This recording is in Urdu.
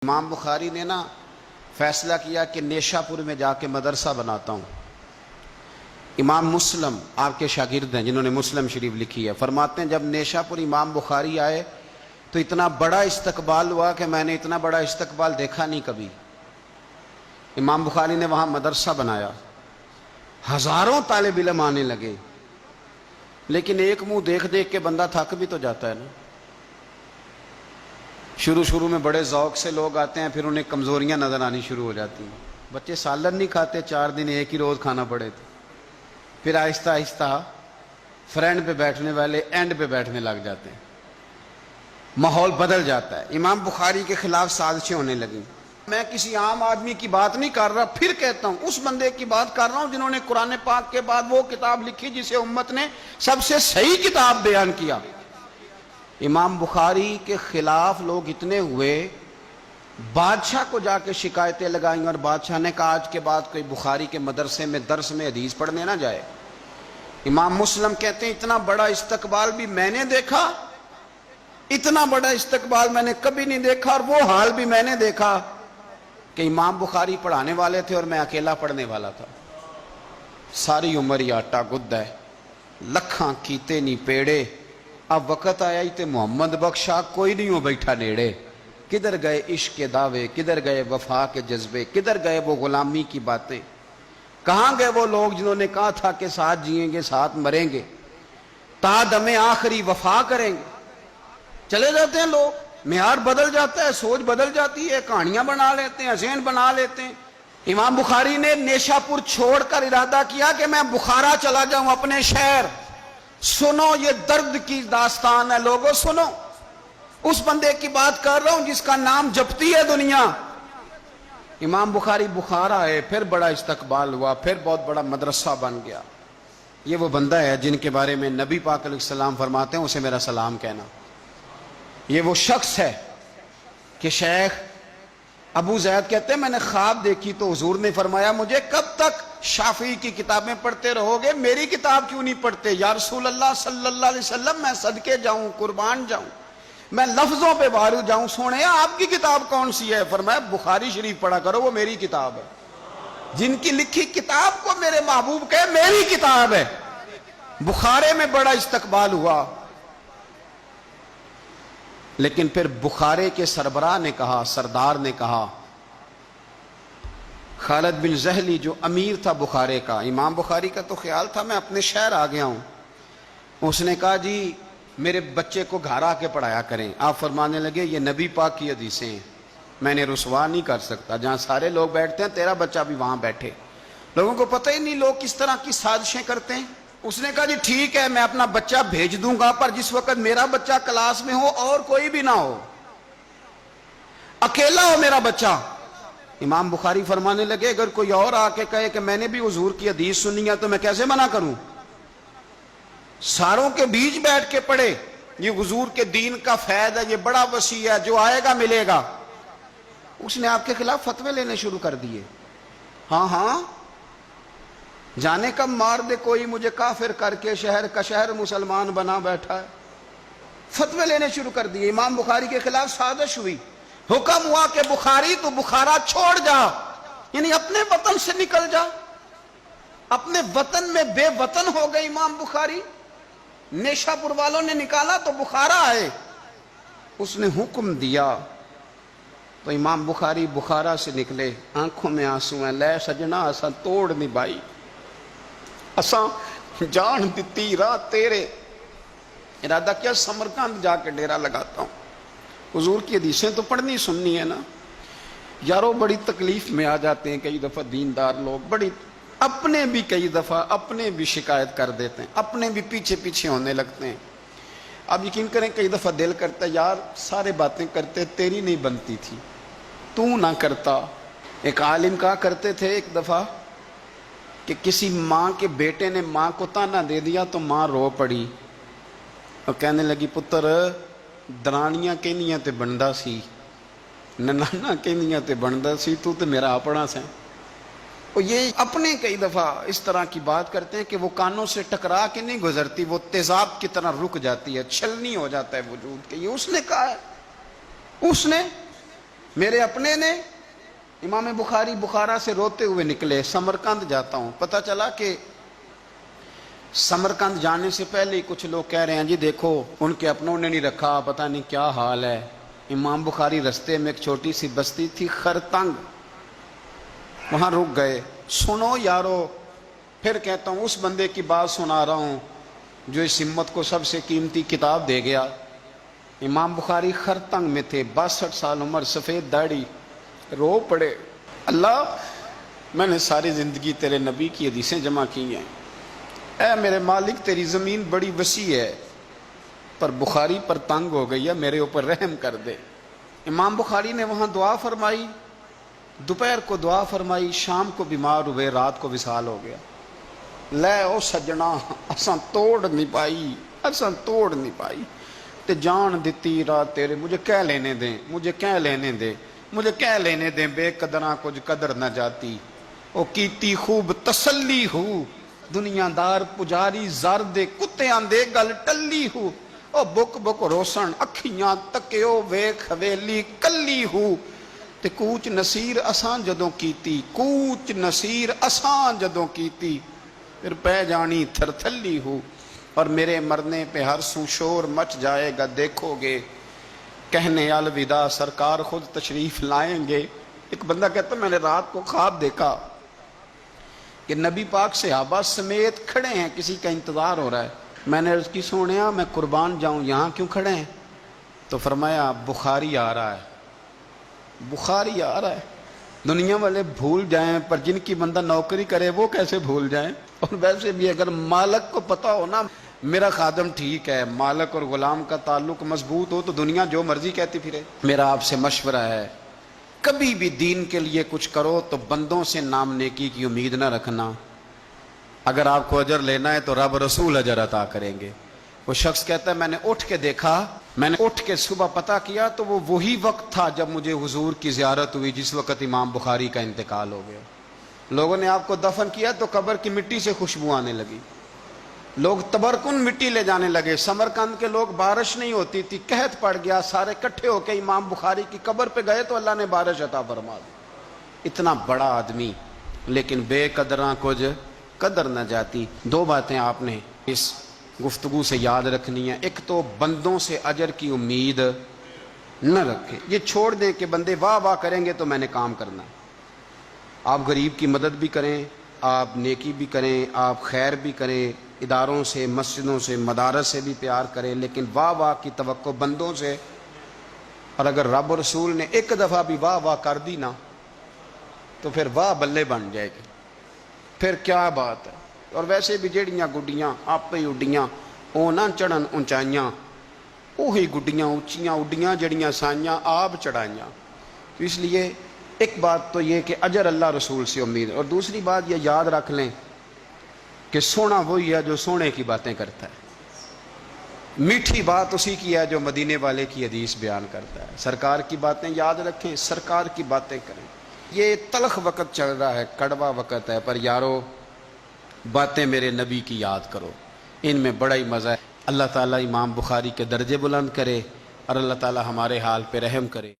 امام بخاری نے فیصلہ کیا کہ نیشا پور میں جا کے مدرسہ بناتا ہوں۔ امام مسلم آپ کے شاگرد ہیں جنہوں نے مسلم شریف لکھی ہے، فرماتے ہیں جب نیشا پور امام بخاری آئے تو اتنا بڑا استقبال ہوا کہ میں نے اتنا بڑا استقبال دیکھا نہیں کبھی۔ امام بخاری نے وہاں مدرسہ بنایا، ہزاروں طالب علم آنے لگے، لیکن ایک منہ دیکھ دیکھ کے بندہ تھک بھی تو جاتا ہے نا۔ شروع میں بڑے ذوق سے لوگ آتے ہیں، پھر انہیں کمزوریاں نظر آنی شروع ہو جاتی ہیں۔ بچے سالن نہیں کھاتے، 4 دن ایک ہی روز کھانا پڑے تھے، پھر آہستہ آہستہ فرینڈ پہ بیٹھنے والے اینڈ پہ بیٹھنے لگ جاتے ہیں، ماحول بدل جاتا ہے۔ امام بخاری کے خلاف سازشیں ہونے لگیں۔ میں کسی عام آدمی کی بات نہیں کر رہا، پھر کہتا ہوں اس بندے کی بات کر رہا ہوں جنہوں نے قرآن پاک کے بعد وہ کتاب لکھی جسے امت نے سب سے صحیح کتاب بیان کیا۔ امام بخاری کے خلاف لوگ اتنے ہوئے، بادشاہ کو جا کے شکایتیں لگائیں، اور بادشاہ نے کہا آج کے بعد کوئی بخاری کے مدرسے میں درس میں حدیث پڑھنے نہ جائے۔ امام مسلم کہتے ہیں اتنا بڑا استقبال بھی میں نے دیکھا، اتنا بڑا استقبال میں نے کبھی نہیں دیکھا، اور وہ حال بھی میں نے دیکھا کہ امام بخاری پڑھانے والے تھے اور میں اکیلا پڑھنے والا تھا۔ ساری عمر ہی آٹا گد ہے، لکھاں کیتے نہیں پیڑے، اب وقت آیا ہی تے محمد بخشا کوئی نہیں ہو بیٹھا نیڑے۔ کدھر گئے عشق کے دعوے، کدھر گئے وفا کے جذبے، کدھر گئے وہ غلامی کی باتیں، کہاں گئے وہ لوگ جنہوں نے کہا تھا کہ ساتھ جئیں گے ساتھ مریں گے، تا دم آخری وفا کریں گے۔ چلے جاتے ہیں لوگ، معیار بدل جاتا ہے، سوچ بدل جاتی ہے، کہانیاں بنا لیتے ہیں، ذہن بنا لیتے ہیں۔ امام بخاری نے نیشا پور چھوڑ کر ارادہ کیا کہ میں بخارا چلا جاؤں، اپنے شہر۔ سنو یہ درد کی داستان ہے لوگوں، سنو، اس بندے کی بات کر رہا ہوں جس کا نام جپتی ہے دنیا۔ امام بخاری بخارا ہے، پھر بڑا استقبال ہوا، پھر بہت بڑا مدرسہ بن گیا۔ یہ وہ بندہ ہے جن کے بارے میں نبی پاک علیہ السلام فرماتے ہیں اسے میرا سلام کہنا۔ یہ وہ شخص ہے کہ شیخ ابو زید کہتے ہیں میں نے خواب دیکھی تو حضور نے فرمایا مجھے کب تک شافعی کی کتابیں پڑھتے رہو گے، میری کتاب کیوں نہیں پڑھتے؟ یا رسول اللہ صلی اللہ علیہ وسلم میں صدقے جاؤں، قربان جاؤں، میں لفظوں پہ بھارو جاؤں، سونے آپ کی کتاب کون سی ہے؟ فرمایا بخاری شریف پڑھا کرو، وہ میری کتاب ہے۔ جن کی لکھی کتاب کو میرے محبوب کہے میری کتاب ہے۔ بخارے میں بڑا استقبال ہوا، لیکن پھر بخارے کے سربراہ نے کہا، سردار نے کہا، خالد بن زہلی جو امیر تھا بخارے کا، امام بخاری کا تو خیال تھا میں اپنے شہر آ گیا ہوں، اس نے کہا جی میرے بچے کو گھر آ کے پڑھایا کریں۔ آپ فرمانے لگے یہ نبی پاک کی حدیثیں ہیں، میں نے رسوا نہیں کر سکتا، جہاں سارے لوگ بیٹھتے ہیں تیرا بچہ بھی وہاں بیٹھے۔ لوگوں کو پتہ ہی نہیں لوگ کس طرح کی سازشیں کرتے ہیں۔ اس نے کہا جی ٹھیک ہے میں اپنا بچہ بھیج دوں گا، پر جس وقت میرا بچہ کلاس میں ہو اور کوئی بھی نہ ہو، اکیلا ہو میرا بچہ۔ امام بخاری فرمانے لگے اگر کوئی اور آ کے کہے کہ میں نے بھی حضور کی حدیث سنی ہے تو میں کیسے منع کروں؟ ساروں کے بیچ بیٹھ کے پڑھے، یہ حضور کے دین کا فیض ہے، یہ بڑا وسیع ہے، جو آئے گا ملے گا۔ اس نے آپ کے خلاف فتوے لینے شروع کر دیے۔ ہاں جانے کب مار دے کوئی مجھے کافر کر کے، شہر کا شہر مسلمان بنا بیٹھا ہے۔ فتوے لینے شروع کر دیے، امام بخاری کے خلاف سازش ہوئی، حکم ہوا کہ بخاری تو بخارا چھوڑ جا، یعنی اپنے وطن سے نکل جا۔ اپنے وطن میں بے وطن ہو گئے امام بخاری، نیشا پور والوں نے نکالا تو بخارا آئے۔ اس نے حکم دیا تو امام بخاری بخارا سے نکلے، آنکھوں میں آنسو ہیں، لے سجنا اساں توڑ نبھائی، اساں جان دیتی راہ تیرے۔ ارادہ کیا سمرقند جا کے ڈیرا لگاتا ہوں، حضور کی حدیثیں تو پڑھنی سننی ہے نا۔ یارو بڑی تکلیف میں آ جاتے ہیں کئی دفعہ دیندار لوگ، بڑی اپنے بھی کئی دفعہ اپنے بھی شکایت کر دیتے ہیں، اپنے بھی پیچھے پیچھے ہونے لگتے ہیں۔ اب یقین کریں کئی دفعہ دل کرتا ہے یار سارے باتیں کرتے تیری نہیں بنتی تھی، تو نہ کرتا۔ ایک عالم کہا کرتے تھے ایک دفعہ کہ کسی ماں کے بیٹے نے ماں کو تانا دے دیا تو ماں رو پڑی اور کہنے لگی پتر درانیاں کہنیاں تے بندا سی، ننانا کہنیاں تے بندا سی، تو تے میرا اپنا سے۔ اور یہ اپنے کئی دفعہ اس طرح کی بات کرتے ہیں کہ وہ کانوں سے ٹکرا کے نہیں گزرتی، وہ تیزاب کی طرح رک جاتی ہے، چھلنی ہو جاتا ہے وجود کے۔ یہ اس نے کہا ہے، اس نے میرے اپنے نے امام بخاری بخارا سے روتے ہوئے نکلے، سمرقند جاتا ہوں، پتہ چلا کہ سمرقند جانے سے پہلے ہی کچھ لوگ کہہ رہے ہیں جی دیکھو ان کے اپنوں نے نہیں رکھا، پتہ نہیں کیا حال ہے۔ امام بخاری رستے میں ایک چھوٹی سی بستی تھی خرتنگ، وہاں رک گئے۔ سنو یارو، پھر کہتا ہوں اس بندے کی بات سنا رہا ہوں جو اس امت کو سب سے قیمتی کتاب دے گیا۔ امام بخاری خرتنگ میں تھے، 62 سال عمر، سفید داڑھی، رو پڑے، اللہ میں نے ساری زندگی تیرے نبی کی حدیثیں جمع کی ہیں، اے میرے مالک تیری زمین بڑی وسیع ہے پر بخاری پر تنگ ہو گئی ہے، میرے اوپر رحم کر دے۔ امام بخاری نے وہاں دعا فرمائی، دوپہر کو دعا فرمائی، شام کو بیمار ہوئے، رات کو وصال ہو گیا۔ لے او سجنا اساں توڑ نہیں پائی تے جان دیتی رات تیرے، مجھے کہہ لینے دیں بے قدراں کچھ قدر نہ جاتی، او کیتی خوب تسلی ہو، دنیا دار پجاری زرد کتے آندے گل ٹلی ہو، او بک بک روسن اکھیاں تکیو ویکھ حویلی کلی ہو، تے کوچ نصیر اساں جدوں کیتی پھر پہ جانی تھرتھلی ہو، اور میرے مرنے پہ ہر سو شور مچ جائے گا، دیکھو گے کہنے الوداع سرکار خود تشریف لائیں گے۔ ایک بندہ کہتا میں نے رات کو خواب دیکھا کہ نبی پاک صحابہ سمیت کھڑے ہیں، کسی کا انتظار ہو رہا ہے۔ میں نے عرض کی سونیا میں قربان جاؤں، یہاں کیوں کھڑے ہیں؟ تو فرمایا بخاری آ رہا ہے۔ دنیا والے بھول جائیں پر جن کی بندہ نوکری کرے وہ کیسے بھول جائیں؟ اور ویسے بھی اگر مالک کو پتہ ہو نا میرا خادم ٹھیک ہے، مالک اور غلام کا تعلق مضبوط ہو تو دنیا جو مرضی کہتی پھرے۔ میرا آپ سے مشورہ ہے کبھی بھی دین کے لیے کچھ کرو تو بندوں سے نام نیکی کی امید نہ رکھنا، اگر آپ کو اجر لینا ہے تو رب رسول اجر عطا کریں گے۔ وہ شخص کہتا ہے میں نے اٹھ کے دیکھا، میں نے اٹھ کے صبح پتہ کیا تو وہ وہی وقت تھا جب مجھے حضور کی زیارت ہوئی جس وقت امام بخاری کا انتقال ہو گیا۔ لوگوں نے آپ کو دفن کیا تو قبر کی مٹی سے خوشبو آنے لگی، لوگ تبرکن مٹی لے جانے لگے۔ سمرقند کے لوگ بارش نہیں ہوتی تھی، قحط پڑ گیا، سارے کٹھے ہو کے امام بخاری کی قبر پہ گئے تو اللہ نے بارش عطا فرما دی۔ اتنا بڑا آدمی لیکن بے قدراں کچھ قدر نہ جاتی۔ دو باتیں آپ نے اس گفتگو سے یاد رکھنی ہے، ایک تو بندوں سے اجر کی امید نہ رکھے، یہ چھوڑ دیں کہ بندے واہ واہ کریں گے تو میں نے کام کرنا ہے۔ آپ غریب کی مدد بھی کریں، آپ نیکی بھی کریں، آپ خیر بھی کریں، اداروں سے، مسجدوں سے، مدارس سے بھی پیار کریں، لیکن واہ واہ کی توقع بندوں سے، اور اگر رب و رسول نے ایک دفعہ بھی واہ واہ کر دی نا تو پھر واہ بلے بن جائے گی، پھر کیا بات ہے۔ اور ویسے بھی جیڑیاں گڈیاں آپ ہی اڈیاں او نہ چڑھن اونچائیاں، وہی گڈیاں اونچیاں اڈیاں جڑیاں سائیاں آپ چڑھائیاں۔ تو اس لیے ایک بات تو یہ کہ اجر اللہ رسول سے امید، اور دوسری بات یہ یاد رکھ لیں کہ سونا وہی ہے جو سونے کی باتیں کرتا ہے، میٹھی بات اسی کی ہے جو مدینے والے کی حدیث بیان کرتا ہے۔ سرکار کی باتیں یاد رکھیں، سرکار کی باتیں کریں۔ یہ تلخ وقت چل رہا ہے، کڑوا وقت ہے، پر یارو باتیں میرے نبی کی یاد کرو، ان میں بڑا ہی مزہ ہے۔ اللہ تعالیٰ امام بخاری کے درجے بلند کرے اور اللہ تعالیٰ ہمارے حال پہ رحم کرے۔